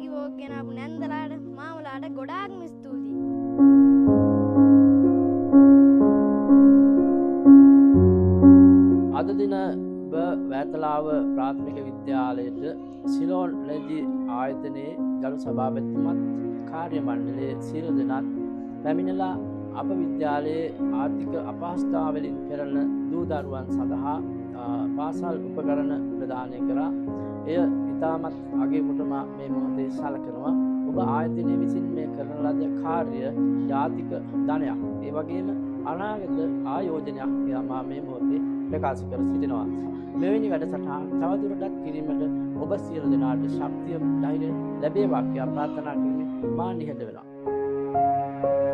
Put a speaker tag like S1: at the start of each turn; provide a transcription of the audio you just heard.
S1: චැරිටි walk ගෙනාපු නැන්දලාට මාමලාට ගොඩාක්ම ස්තුතියි.
S2: අද දින වැතලාව ප්‍රාථමික විද්‍යාලයට සිලෝන් රජී ආයතනයේ ගරු සභාපතිතුමත් කාර්ය මණ්ඩලයේ සියලු දෙනාත් පැමිණලා අප විද්‍යාලයේ ආර්ථික අපහසුතාවලින් පෙළෙන දූ දරුවන් සඳහා පාසල් උපකරණ ප්‍රදානය කරා. එය ඉතාමත් අගයකොටම මේ මොහොතේ සැලකෙනවා. ඔබ ආයතනය විසින් මේ කරන ලද කාර්ය ජාතික ධනයක්. ඒ වගේම අනාගත ආයෝජනයක් කියලා මේ මොහොතේ ප්‍රකාශ කර සිටිනවා. මෙවැනි වැඩසටහන් තවදුරටත් කිරීමට ඔබ සියලු දෙනාට ශක්තිය ධෛර්යය ලැබේවා කියලා ප්‍රාර්ථනා කරමින් මා නිහඬ වෙනවා.